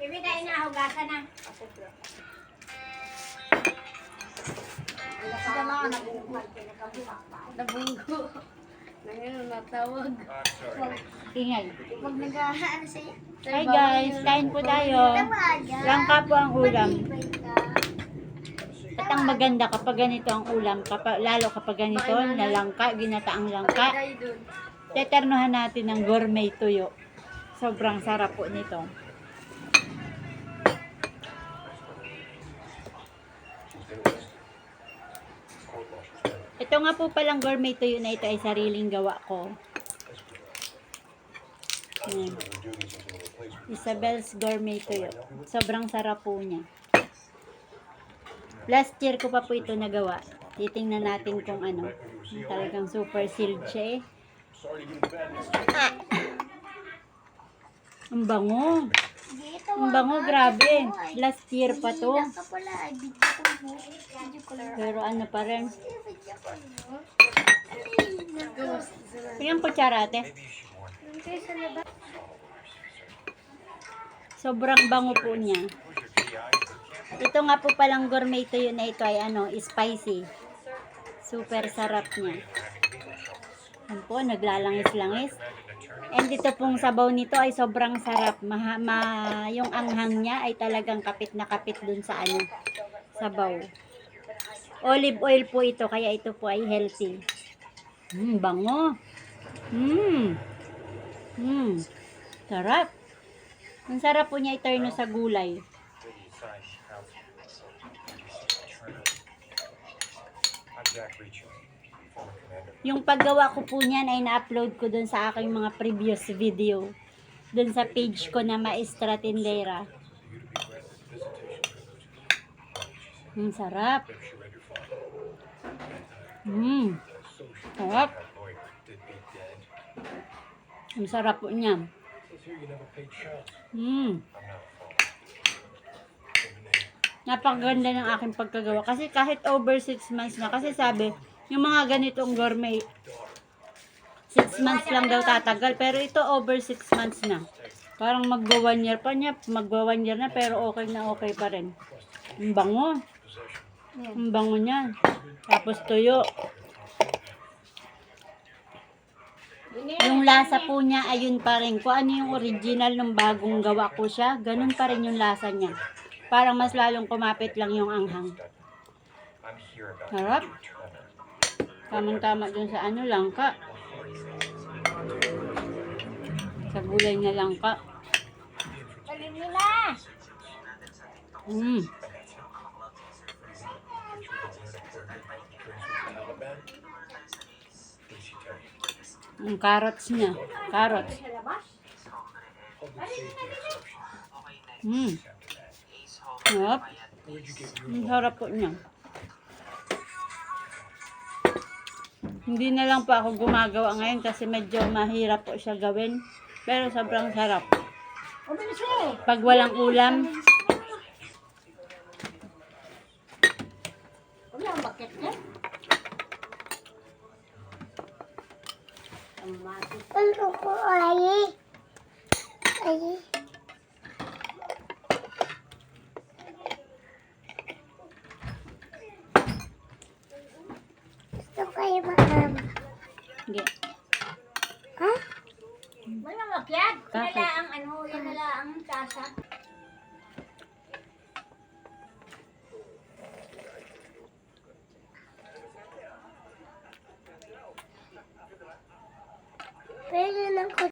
Ibigay na hugasan na. Nabunggo. Ngayon natawag. Ingay. Huwag nag-ano sa'yo. Hi guys, kain po tayo. Langka po ang ulam. At ang maganda kapag ganito ang ulam, lalo kapag ganito na langka, ginataang langka, teternohan natin ng gourmet tuyo. Sobrang sarap po nito. Ito nga po palang gourmet tuyo na ito ay sariling gawa ko. Yan. Isabel's gourmet tuyo. Sobrang sarap po niya. Last year ko pa po ito nagawa. Titingnan natin kung ano. Talagang super sealed siya eh. Ang bango. Ang bango, grabe. Last year pa to. Pero ano pa rin. Tingnan kutsara ate. Sobrang bango po niya. Ito nga po palang gourmet tuyo na ito ay spicy. Super sarap niya. Yan po, naglalangis-langis. And ito pong sabaw nito ay sobrang sarap. Yung anghang niya ay talagang kapit na kapit dun sa sabaw. Olive oil po ito, kaya ito po ay healthy. Bango. Sarap. Ang sarap po niya i-turno sa gulay. Yung paggawa ko po niyan ay na-upload ko dun sa aking mga previous video. Dun sa page ko na Maestra Tindera. Sarap. Sarap. Ang sarap po niya. Napakaganda ng aking pagkagawa. Kasi kahit over 6 months na. Kasi sabi, yung mga ganitong gourmet, 6 months lang daw tatagal. Pero ito over 6 months na. Parang magwa 1 year pa niya. Magwa 1 year na pero okay na okay pa rin. Ang bango. Ang bango niya. Tapos tuyo. Yung lasa po niya ayun pa rin. Kung ano yung original ng bagong gawa ko siya, ganun pa rin yung lasa niya. Parang mas lalong kumapit lang yung anghang. Sarap. Tamang-tama dun sa langka. Sa gulay na langka. Alin nila. Ang carrots niya. Carrots. Sarap. Ang sarap po niya. Hindi na lang po ako gumagawa ngayon kasi medyo mahirap po siya gawin. Pero sobrang sarap. Pag walang ulam, Ang bakit niya? Ano ko ay? Gusto kayo maam. sige. Ha? Walang makyat. Bakit? Nala ang yan nala ang tasa. Pwede lang ko